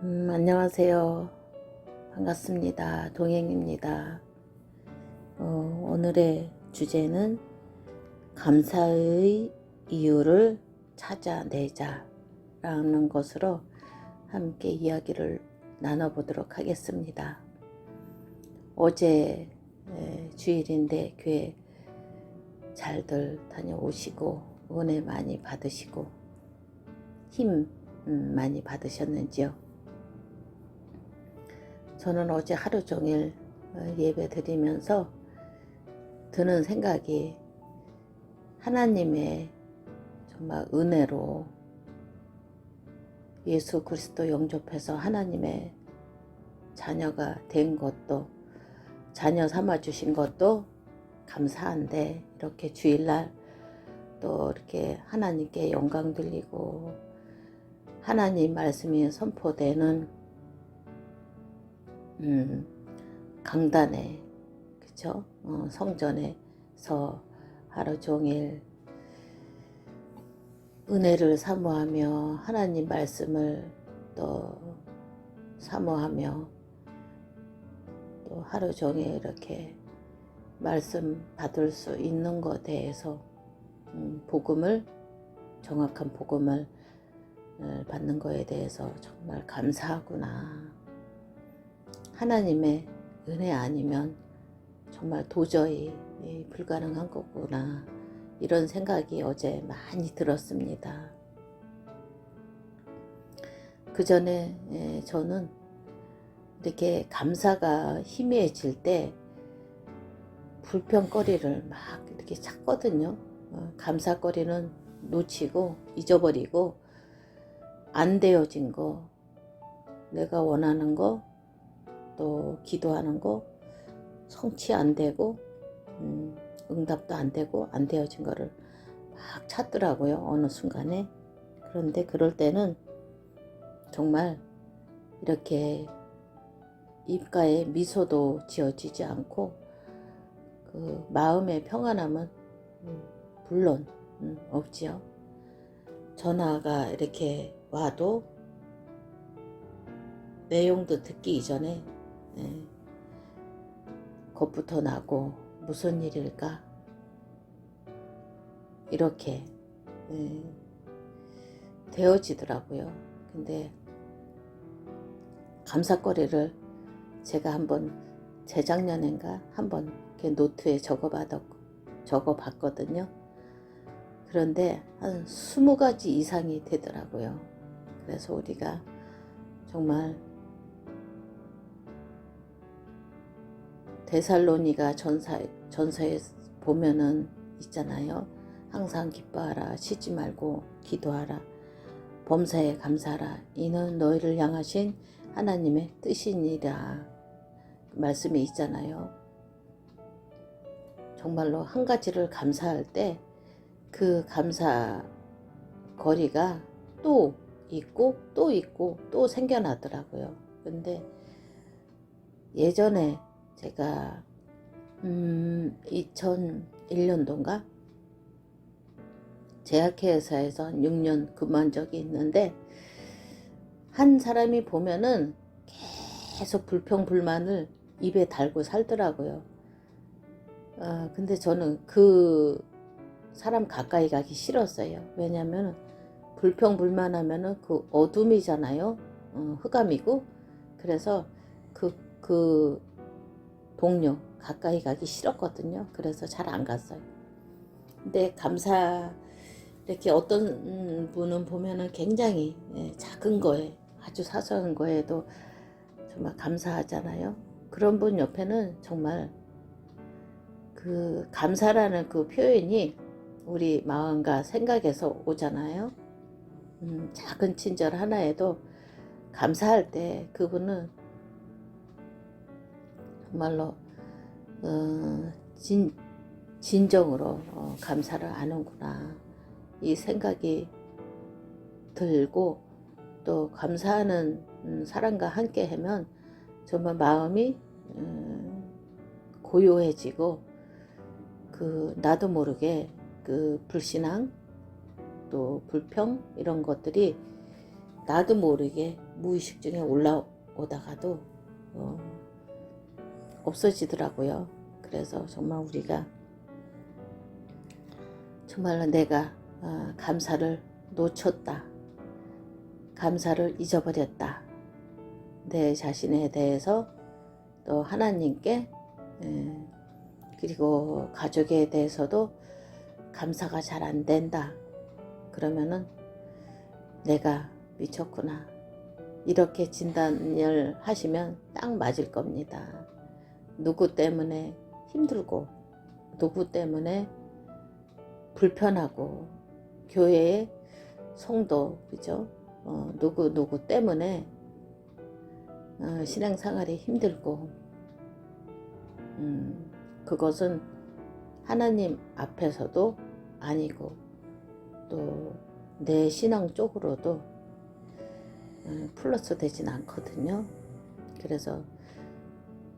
안녕하세요. 반갑습니다. 동행입니다. 오늘의 주제는 감사의 이유를 찾아내자 라는 것으로 함께 이야기를 나눠보도록 하겠습니다. 어제 주일인데 교회 잘들 다녀오시고 은혜 많이 받으시고 힘 많이 받으셨는지요? 저는 어제 하루 종일 예배 드리면서 드는 생각이 하나님의 정말 은혜로 예수 그리스도 영접해서 하나님의 자녀가 된 것도, 자녀 삼아 주신 것도 감사한데, 이렇게 주일날 또 이렇게 하나님께 영광 돌리고 하나님 말씀이 선포되는 강단에, 그쵸? 성전에서 하루 종일 은혜를 사모하며 하나님 말씀을 또 사모하며 또 하루 종일 이렇게 말씀 받을 수 있는 것에 대해서 복음을, 정확한 복음을 받는 것에 대해서 정말 감사하구나. 하나님의 은혜 아니면 정말 도저히 불가능한 거구나, 이런 생각이 어제 많이 들었습니다. 그 전에 저는 이렇게 감사가 희미해질 때 불평거리를 막 이렇게 찾거든요. 감사거리는 놓치고 잊어버리고, 안 되어진 거, 내가 원하는 거, 또 기도하는 거 성취 안 되고 응답도 안 되고 안 되어진 거를 막 찾더라고요, 어느 순간에. 그런데 그럴 때는 정말 이렇게 입가에 미소도 지어지지 않고 그 마음의 평안함은 물론 없지요. 전화가 이렇게 와도 내용도 듣기 이전에 겁부터 나고 무슨 일일까, 이렇게 되어지더라고요. 근데 감사거리를 제가 한번 재작년인가 한번 이렇게 노트에 적어봤거든요. 그런데 한 20가지 이상이 되더라고요. 그래서 우리가 정말 데살로니가 전서에 보면은 있잖아요. 항상 기뻐하라, 쉬지 말고 기도하라, 범사에 감사하라, 이는 너희를 향하신 하나님의 뜻이니라, 말씀이 있잖아요. 정말로 한 가지를 감사할 때 그 감사 거리가 또 있고 또 있고 또 생겨나더라고요. 근데 예전에 제가 2001년도인가 제약회사에서 6년 근무한 적이 있는데, 한 사람이 보면은 계속 불평불만을 입에 달고 살더라고요. 근데 저는 그 사람 가까이 가기 싫었어요. 왜냐면 불평불만하면은 그 어둠이잖아요. 흑암이고. 그래서 그 동료 가까이 가기 싫었거든요. 그래서 잘 안 갔어요. 근데 이렇게 어떤 분은 보면은 굉장히 작은 거에, 아주 사소한 거에도 정말 감사하잖아요. 그런 분 옆에는 정말 그 감사라는 그 표현이 우리 마음과 생각에서 오잖아요. 작은 친절 하나에도 감사할 때 그분은 정말로 진정으로 감사를 하는구나, 이 생각이 들고, 또 감사하는 사람과 함께 하면 정말 마음이 고요해지고, 그 나도 모르게 그 불신앙 또 불평 이런 것들이 나도 모르게 무의식 중에 올라오다가도 없어지더라고요. 그래서 정말 우리가 정말로 내가 감사를 놓쳤다, 감사를 잊어버렸다, 내 자신에 대해서 또 하나님께 그리고 가족에 대해서도 감사가 잘 안 된다. 그러면은 내가 미쳤구나, 이렇게 진단을 하시면 딱 맞을 겁니다. 누구 때문에 힘들고 누구 때문에 불편하고 교회의 성도, 그죠? 누구 때문에 신앙생활이 힘들고 그것은 하나님 앞에서도 아니고 또 내 신앙 쪽으로도 플러스 되진 않거든요. 그래서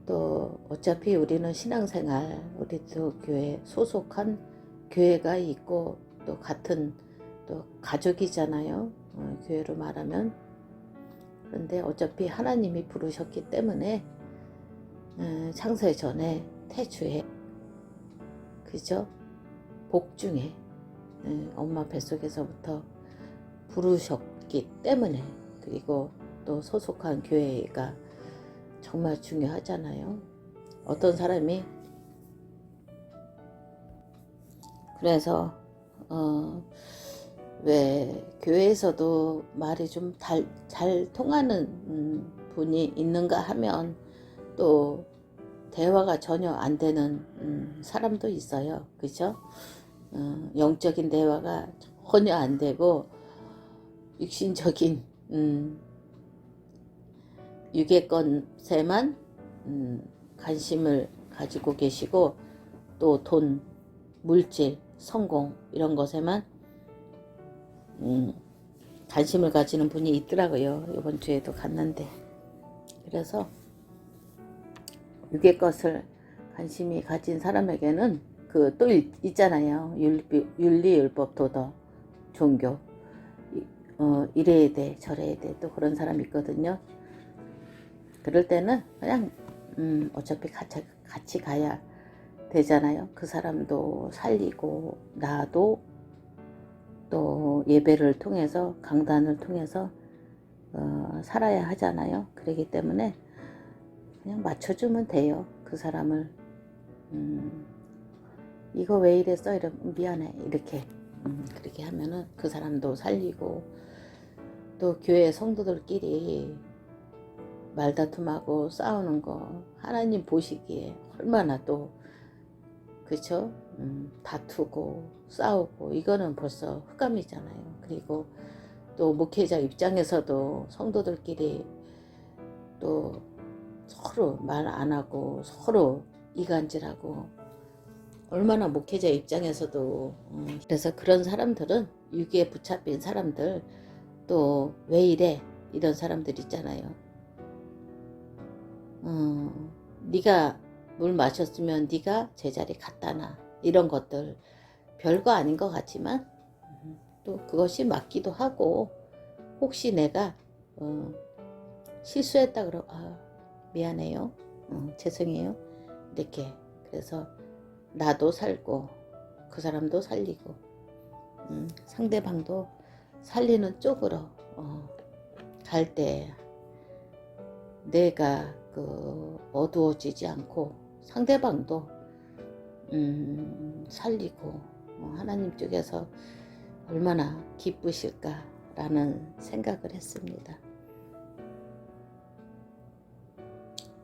또 어차피 우리는 신앙생활, 우리도 교회 소속한 교회가 있고 또 같은 또 가족이잖아요. 교회로 말하면. 그런데 어차피 하나님이 부르셨기 때문에 창세 전에 태초에, 그죠? 복중에 엄마 뱃속에서부터 부르셨기 때문에, 그리고 또 소속한 교회가 정말 중요하잖아요. 어떤 사람이 그래서 왜 교회에서도 말이 좀 잘 통하는 분이 있는가 하면 또 대화가 전혀 안 되는 사람도 있어요. 그죠? 영적인 대화가 전혀 안 되고 육신적인 유괴권에만 관심을 가지고 계시고 또 돈, 물질, 성공 이런 것에만 관심을 가지는 분이 있더라고요. 이번 주에도 갔는데. 그래서 육의 것을 관심이 가진 사람에게는 그 또 있잖아요. 윤리, 율법, 도덕, 종교, 이래야 돼, 저래야 돼, 또 그런 사람이 있거든요. 그럴 때는 그냥 어차피 같이 가야 되잖아요. 그 사람도 살리고 나도 또 예배를 통해서, 강단을 통해서 살아야 하잖아요. 그렇기 때문에 그냥 맞춰주면 돼요. 그 사람을. 이거 왜 이랬어? 이러면 미안해, 이렇게 그렇게 하면은 그 사람도 살리고, 또 교회 성도들끼리 말다툼하고 싸우는 거 하나님 보시기에 얼마나 또, 그쵸? 다투고 싸우고 이거는 벌써 흑암이잖아요. 그리고 또 목회자 입장에서도 성도들끼리 또 서로 말 안 하고 서로 이간질하고, 얼마나 목회자 입장에서도 그래서 그런 사람들은, 유기에 붙잡힌 사람들, 또 왜 이래 이런 사람들 있잖아요. 네가 물 마셨으면 네가 제자리 갖다 놔, 이런 것들 별거 아닌 것 같지만 또 그것이 맞기도 하고, 혹시 내가 실수했다 그러면 미안해요, 죄송해요, 이렇게. 그래서 나도 살고 그 사람도 살리고 상대방도 살리는 쪽으로 갈 때 내가 어두워지지 않고 상대방도 살리고 하나님 쪽에서 얼마나 기쁘실까라는 생각을 했습니다.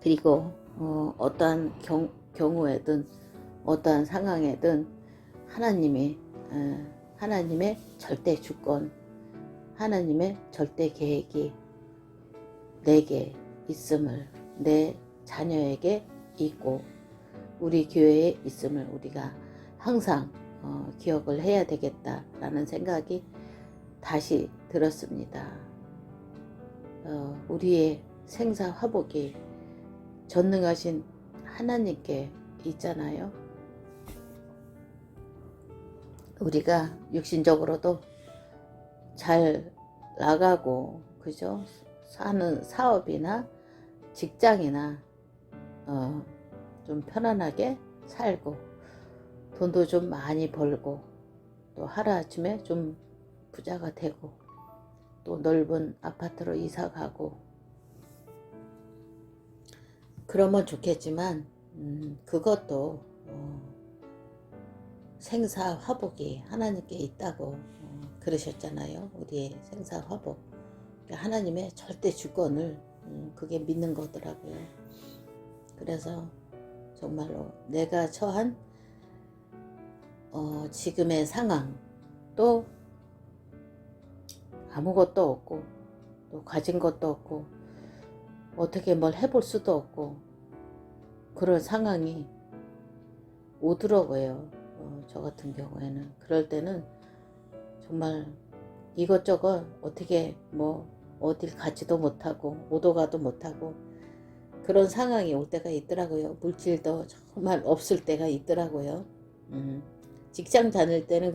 그리고 어떠한 경우에든 어떠한 상황에든 하나님의 절대 주권, 하나님의 절대 계획이 내게 있음을, 내 자녀에게 있고 우리 교회에 있음을 우리가 항상 기억을 해야 되겠다라는 생각이 다시 들었습니다. 우리의 생사화복이 전능하신 하나님께 있잖아요. 우리가 육신적으로도 잘 나가고 그죠? 사는 사업이나 직장이나 좀 편안하게 살고 돈도 좀 많이 벌고 또 하루아침에 좀 부자가 되고 또 넓은 아파트로 이사 가고 그러면 좋겠지만 그것도 생사화복이 하나님께 있다고 그러셨잖아요. 우리의 생사화복. 그러니까 하나님의 절대 주권을 그게 믿는 거더라고요. 그래서 정말로 내가 처한 지금의 상황 또 아무것도 없고 또 가진 것도 없고 어떻게 뭘 해볼 수도 없고 그런 상황이 오더라고요. 저 같은 경우에는 그럴 때는 정말 이것저것 어떻게 뭐 어딜 가지도 못하고 오도 가도 못하고 그런 상황이 올 때가 있더라고요. 물질도 정말 없을 때가 있더라고요. 직장 다닐 때는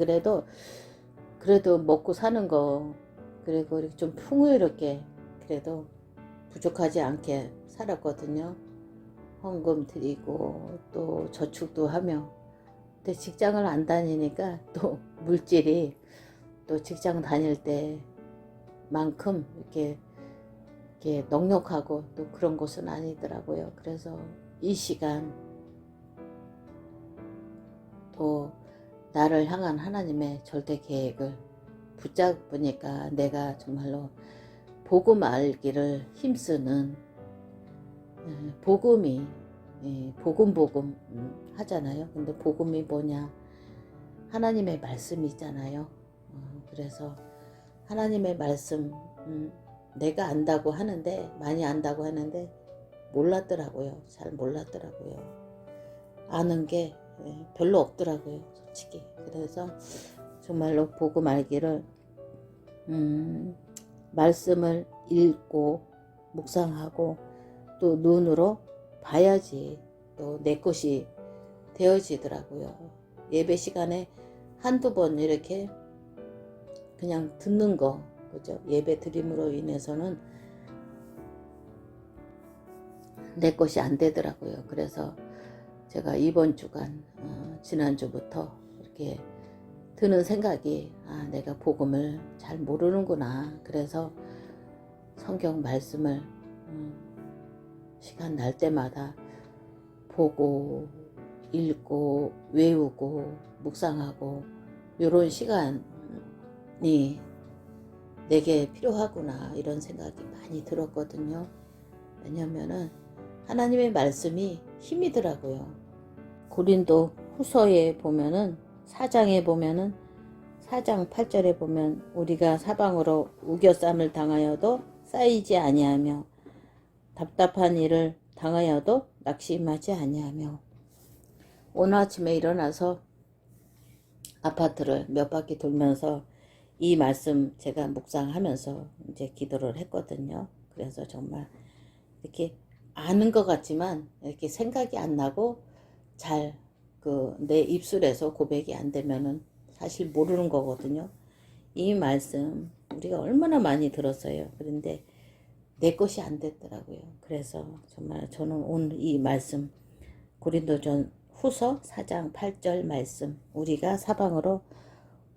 그래도 먹고 사는 거 그리고 이렇게 좀 풍요롭게 그래도 부족하지 않게 살았거든요. 헌금 드리고 또 저축도 하며. 근데 직장을 안 다니니까 또 물질이 또 직장 다닐 때만큼 이렇게 넉넉하고 또 그런 곳은 아니더라고요. 그래서 이 시간 또 나를 향한 하나님의 절대 계획을 붙잡으니까 내가 정말로 복음 알기를 힘쓰는 복음이 복음 하잖아요. 근데 복음이 뭐냐? 하나님의 말씀이잖아요. 그래서 하나님의 말씀 내가 안다고 하는데 많이 안다고 하는데 몰랐더라고요. 잘 몰랐더라고요. 아는 게 별로 없더라고요. 솔직히. 그래서 정말로 복음 알기를 말씀을 읽고 묵상하고 또 눈으로 봐야지 또 내 것이 되어지더라고요. 예배 시간에 한두 번 이렇게 그냥 듣는 거 그죠? 예배 드림으로 인해서는 내 것이 안 되더라고요. 그래서 제가 이번 주간 지난주부터 이렇게 드는 생각이 내가 복음을 잘 모르는구나. 그래서 성경 말씀을 시간 날 때마다 보고 읽고 외우고 묵상하고 이런 시간이 내게 필요하구나 이런 생각이 많이 들었거든요. 왜냐면은 하나님의 말씀이 힘이더라고요. 고린도 후서에 보면은 4장에 보면은 4장 8절에 보면 우리가 사방으로 우겨쌈을 당하여도 쌓이지 아니하며 답답한 일을 당하여도 낙심하지 아니하며 오늘 아침에 일어나서 아파트를 몇 바퀴 돌면서 이 말씀 제가 묵상하면서 이제 기도를 했거든요. 그래서 정말 이렇게 아는 것 같지만 이렇게 생각이 안 나고 잘 내 입술에서 고백이 안 되면은 사실 모르는 거거든요. 이 말씀 우리가 얼마나 많이 들었어요. 그런데 내 것이 안 됐더라고요. 그래서 정말 저는 오늘 이 말씀 고린도전 후서 4장 8절 말씀 우리가 사방으로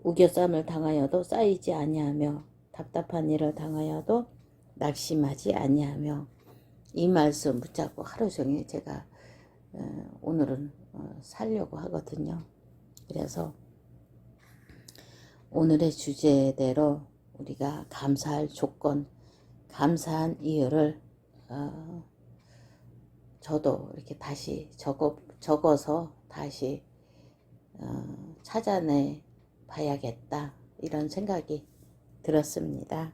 우겨쌈을 당하여도 쌓이지 아니하며 답답한 일을 당하여도 낙심하지 아니하며 이 말씀 붙잡고 하루 종일 제가 오늘은 살려고 하거든요. 그래서 오늘의 주제대로 우리가 감사할 조건, 감사한 이유를 저도 이렇게 다시 적어서 다시 찾아내 봐야겠다 이런 생각이 들었습니다.